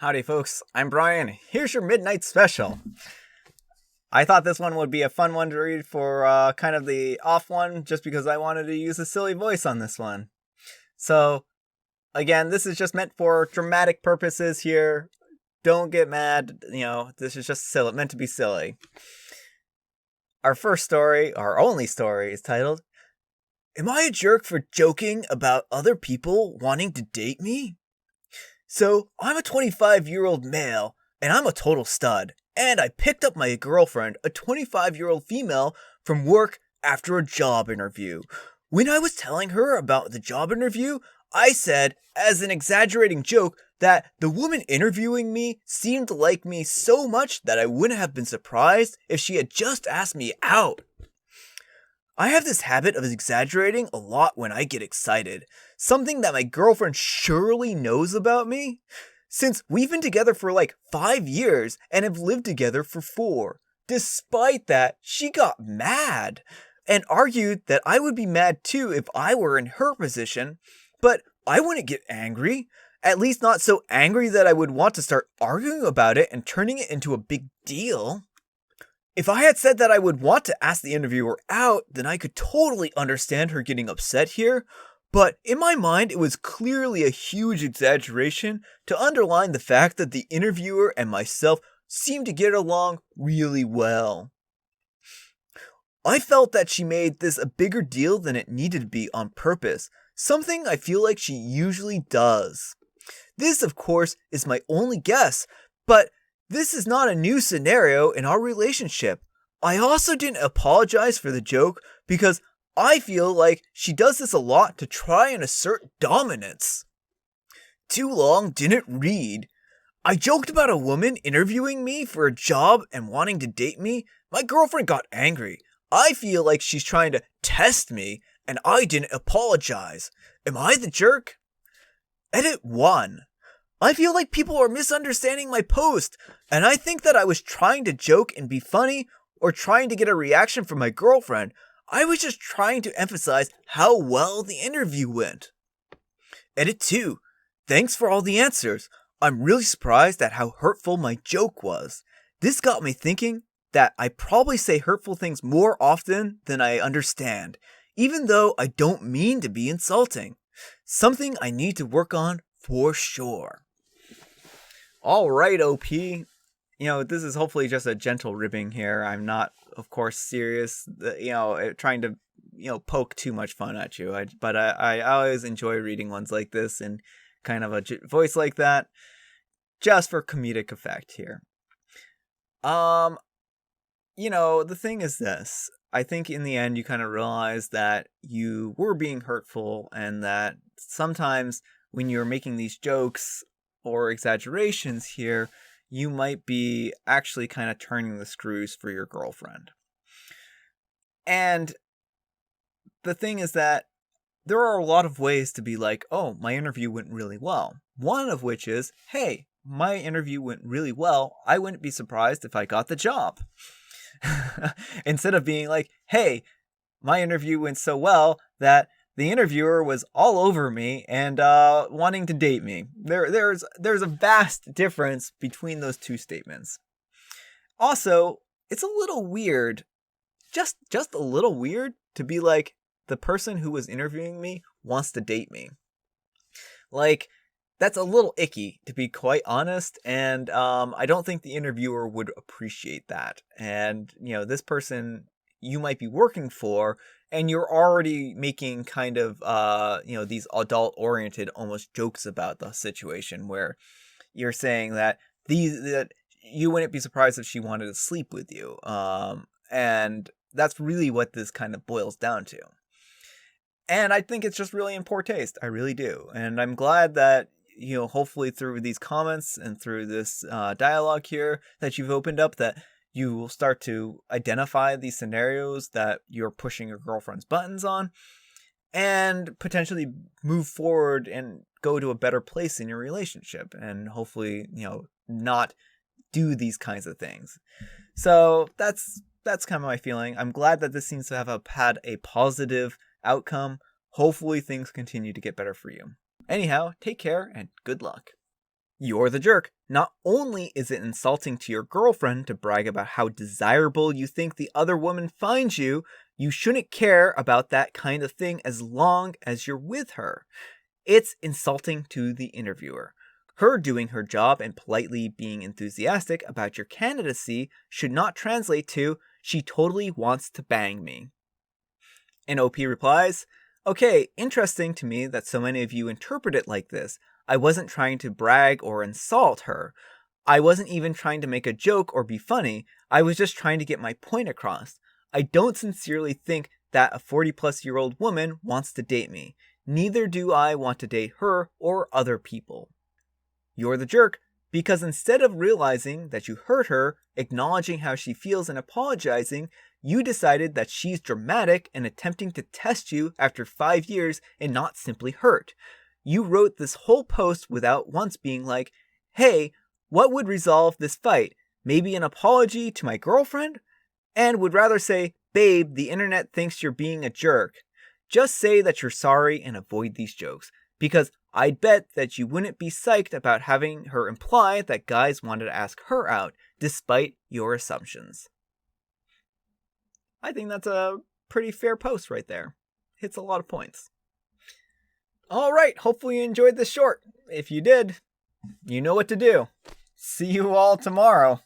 Howdy folks, I'm Brian. Here's your midnight special. I thought this one would be a fun one to read for kind of the off one, just because I wanted to use a silly voice on this one. So, again, this is just meant for dramatic purposes here. Don't get mad, this is just silly, meant to be silly. Our first story, our only story, is titled, "Am I a jerk for joking about other people wanting to date me?" So, I'm a 25-year-old male, and I'm a total stud, and I picked up my girlfriend, a 25-year-old female, from work after a job interview. When I was telling her about the job interview, I said, as an exaggerating joke, that the woman interviewing me seemed to like me so much that I wouldn't have been surprised if she had just asked me out. I have this habit of exaggerating a lot when I get excited, something that my girlfriend surely knows about me, since we've been together for like 5 years and have lived together for 4. Despite that, she got mad and argued that I would be mad too if I were in her position, but I wouldn't get angry, at least not so angry that I would want to start arguing about it and turning it into a big deal. If I had said that I would want to ask the interviewer out, then I could totally understand her getting upset here, but in my mind it was clearly a huge exaggeration to underline the fact that the interviewer and myself seemed to get along really well. I felt that she made this a bigger deal than it needed to be on purpose, something I feel like she usually does. This, of course, is my only guess, but this is not a new scenario in our relationship. I also didn't apologize for the joke because I feel like she does this a lot to try and assert dominance. Too long didn't read. I joked about a woman interviewing me for a job and wanting to date me. My girlfriend got angry. I feel like she's trying to test me and I didn't apologize. Am I the jerk? Edit 1. I feel like people are misunderstanding my post, and I think that I was trying to joke and be funny, or trying to get a reaction from my girlfriend. I was just trying to emphasize how well the interview went. Edit 2. Thanks for all the answers. I'm really surprised at how hurtful my joke was. This got me thinking that I probably say hurtful things more often than I understand, even though I don't mean to be insulting. Something I need to work on for sure. Alright, OP. This is hopefully just a gentle ribbing here. I'm not, of course, serious, trying to, poke too much fun at you. But I always enjoy reading ones like this in kind of a voice like that, just for comedic effect here. The thing is this. I think in the end you kind of realize that you were being hurtful and that sometimes when you're making these jokes or exaggerations here, you might be actually kind of turning the screws for your girlfriend. And the thing is that there are a lot of ways to be like, oh, my interview went really well. One of which is, hey, my interview went really well. I wouldn't be surprised if I got the job. Instead of being like, hey, my interview went so well that the interviewer was all over me and wanting to date me. There's a vast difference between those two statements. Also, it's a little weird, just a little weird to be like, the person who was interviewing me wants to date me. Like, that's a little icky, to be quite honest, and I don't think the interviewer would appreciate that. And, this person you might be working for, and you're already making kind of, these adult-oriented almost jokes about the situation, where you're saying that that you wouldn't be surprised if she wanted to sleep with you. And that's really what this kind of boils down to. And I think it's just really in poor taste. I really do. And I'm glad that, hopefully through these comments and through this dialogue here that you've opened up, that you will start to identify these scenarios that you're pushing your girlfriend's buttons on and potentially move forward and go to a better place in your relationship and hopefully, not do these kinds of things. So that's kind of my feeling. I'm glad that this seems to have had a positive outcome. Hopefully things continue to get better for you. Anyhow, take care and good luck. You're the jerk. Not only is it insulting to your girlfriend to brag about how desirable you think the other woman finds you, you shouldn't care about that kind of thing as long as you're with her. It's insulting to the interviewer. Her doing her job and politely being enthusiastic about your candidacy should not translate to, she totally wants to bang me. And OP replies, okay, interesting to me that so many of you interpret it like this. I wasn't trying to brag or insult her. I wasn't even trying to make a joke or be funny. I was just trying to get my point across. I don't sincerely think that a 40-plus-year-old woman wants to date me. Neither do I want to date her or other people. You're the jerk because instead of realizing that you hurt her, acknowledging how she feels and apologizing, you decided that she's dramatic and attempting to test you after 5 years and not simply hurt. You wrote this whole post without once being like, hey, what would resolve this fight? Maybe an apology to my girlfriend? And would rather say, babe, the internet thinks you're being a jerk. Just say that you're sorry and avoid these jokes, because I'd bet that you wouldn't be psyched about having her imply that guys wanted to ask her out, despite your assumptions. I think that's a pretty fair post right there. Hits a lot of points. Alright, hopefully you enjoyed this short. If you did, you know what to do. See you all tomorrow.